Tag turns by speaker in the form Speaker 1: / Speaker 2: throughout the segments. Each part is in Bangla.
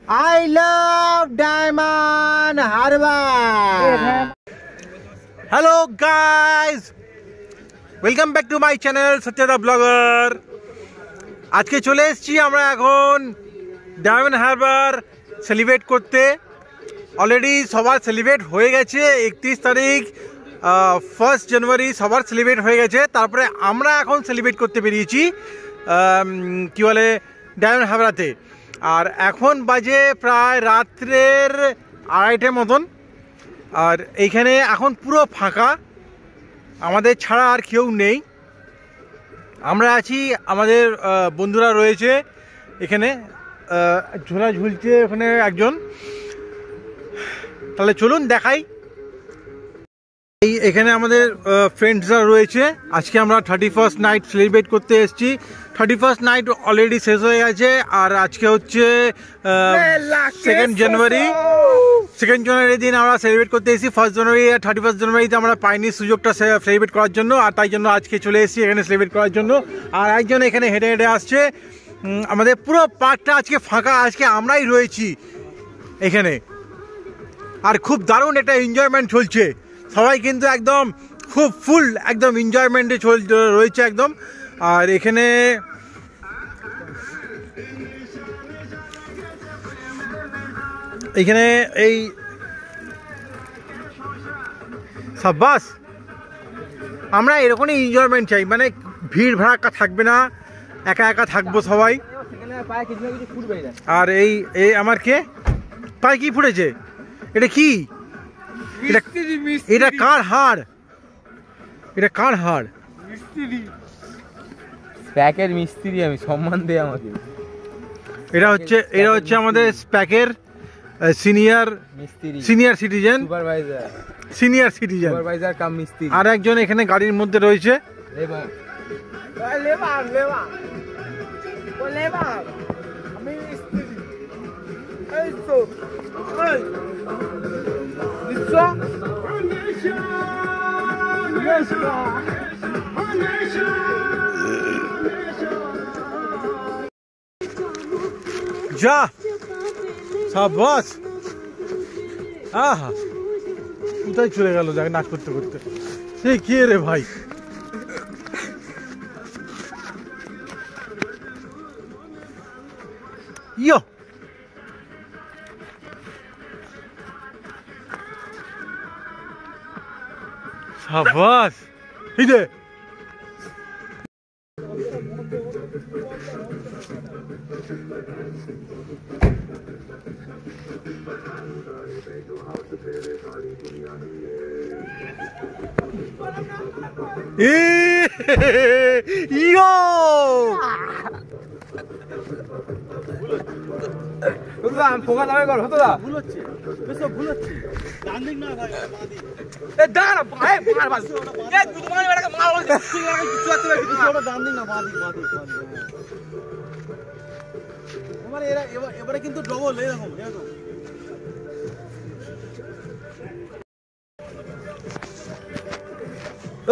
Speaker 1: I love Diamond Harbour. Hello guys, welcome back to my channel Satyada Blogger. আজকে চলে এসেছি আমরা এখন ডায়মন্ড হারবার সেলিব্রেট করতে। অলরেডি সবার সেলিব্রেট হয়ে গেছে, 31 তারিখ 1 জানুয়ারি সবার সেলিব্রেট হয়ে গেছে। তারপরে আমরা এখন সেলিব্রেট করতে বেরিয়েছি কি বলে ডায়মন্ড হারবারে। আর এখন বাজে প্রায় রাত্রের 2:30 মতন। আর এইখানে এখন পুরো ফাঁকা, আমাদের ছাড়া আর কেউ নেই। আমরা আছি, আমাদের বন্ধুরা রয়েছে এখানে, ঝোলা ঝুলছে ওখানে একজন। তাহলে চলুন দেখাই। এখানে আমাদের ফ্রেন্ডসরা রয়েছে। আজকে আমরা 31st নাইট সেলিব্রেট করতে এসেছি। 31st নাইট অলরেডি শেষ হয়ে গেছে। আর আজকে হচ্ছে 2 জানুয়ারি। 2 জানুয়ারির দিন আমরা সেলিব্রেট করতে এসেছি। 1 জানুয়ারি আর 31 জানুয়ারিতে আমরা পাইনি সুযোগটা সেলিব্রেট করার জন্য, আর তাই জন্য আজকে চলে এসেছি এখানে সেলিব্রেট করার জন্য। আর একজন এখানে হেঁটে হেঁটে আসছে। আমাদের পুরো পার্কটা আজকে ফাঁকা, আজকে আমরাই রয়েছি এখানে। আর খুব দারুণ একটা এনজয়মেন্ট চলছে, সবাই কিন্তু একদম খুব ফুল একদম এনজয়মেন্টে রয়েছে একদম। আর এখানে এই সাব্বাস, আমরা এরকমই এনজয়মেন্ট চাই, মানে ভিড় ভাড়াক্কা থাকবে না, একা একা থাকবো সবাই। আর এই আমার কে পায়ে কি ফুটেছে? এটা কি? এটা কার হাড়? এটা কার হাড়?
Speaker 2: স্প্যাকের মিস্ত্রি, আমি সম্মান দেই আমাকে।
Speaker 1: এটা হচ্ছে আমাদের স্প্যাকের senior citizen, senior citizen,
Speaker 2: supervisor cum মিস্ত্রি।
Speaker 1: আর একজন এখানে গাড়ির মধ্যে রয়েছে। যা সাব্বাস, আহা কোথায় চলে গেল যাকে নাচ করতে করতে। সে কে রে ভাই? ইয়ো সাব্বাস, এই দে
Speaker 2: ফোকা দামে কর হতো না, ভুল হচ্ছে, সব ভুল হচ্ছে। ডান দিক না ভাই, বাঁ দিক। এ দাঁড়া ভাই, মার বাস। এ দুমানি বেটাকে মার বল, কিছু আছে না, কিছু ওটা ডান দিক না, বাঁ দিক, বাঁ দিক। মানে এবারে কিন্তু ডবল এরকম।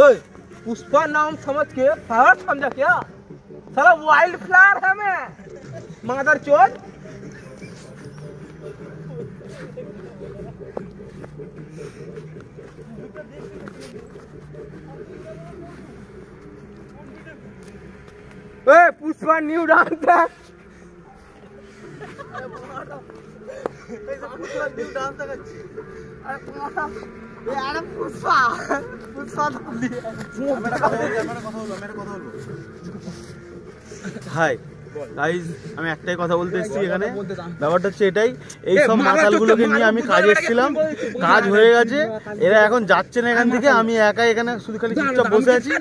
Speaker 2: ओए पुष्पा नाम समझ के फ्लावर समझा क्या? साला वाइल्ड फ्लावर है मैं, मदर चोद। ओए पुष्पा न्यू डांस है, पुष्पा न्यू डांस है। अरे पुष्पा पुष्पा
Speaker 3: হাই গাইজ, আমি একটাই কথা বলতে এসেছি এখানে। ব্যাপারটা হচ্ছে এটাই, এই সব মাতালগুলোকে নিয়ে আমি কাজে এসেছিলাম, কাজ হয়ে গেছে, এরা এখন যাচ্ছে না এখান থেকে। আমি একাই এখানে শুধু খালি চুপচাপ বসে আছি।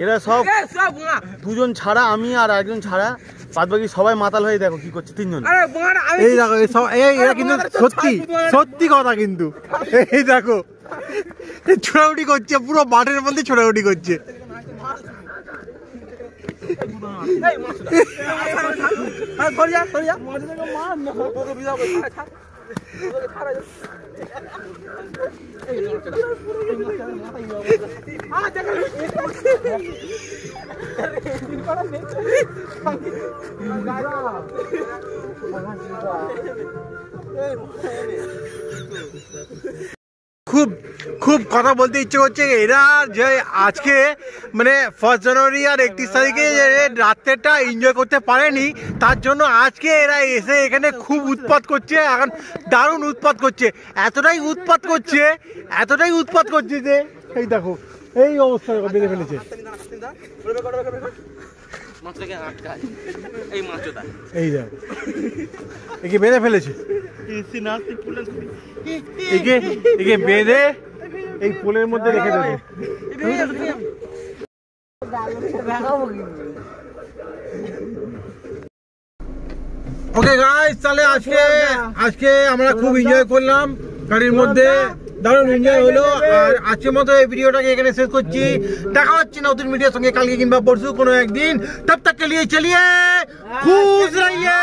Speaker 3: এরা সব দুজন ছাড়া, আমি আর একজন ছাড়া, বাদ বাকি সবাই মাতাল হয়ে দেখো কি করছে, 3 জন।
Speaker 1: এই দেখো এরা কিন্তু সত্যি সত্যি কথা, কিন্তু এই দেখো ছোটাছুটি করছে, পুরো মাঠের মধ্যে ছোটাছুটি করছে। খুব খুব কথা বলতে ইচ্ছে করছে। এরা যে আজকে মানে 1 জানুয়ারি আর 31 তারিখে রাত্রেটা এনজয় করতে পারেনি, তার জন্য আজকে এরা এসে এখানে খুব উৎপাত করছে, এখন দারুণ উৎপাত করছে। এতটাই উৎপাত করছে যে এই দেখো এই অবস্থা বেঁধে ফেলেছে। এই দেখো একে বেঁধে ফেলেছে, একে বেঁধে এই পোলের মধ্যে রেখে দেবে। ওকে গাইস, তাহলে আজকে আমরা খুব এনজয় করলাম গাড়ির মধ্যে, দারুণ এনজয় হলো। আর আজকের মতো এই ভিডিওটাকে এখানে শেষ করছি। দেখা হচ্ছে নতুন ভিডিওর সঙ্গে কালকে কিংবা পরশু কোনো একদিন। তব তক কে লিয়ে চলিয়ে খুশ রহিয়ে।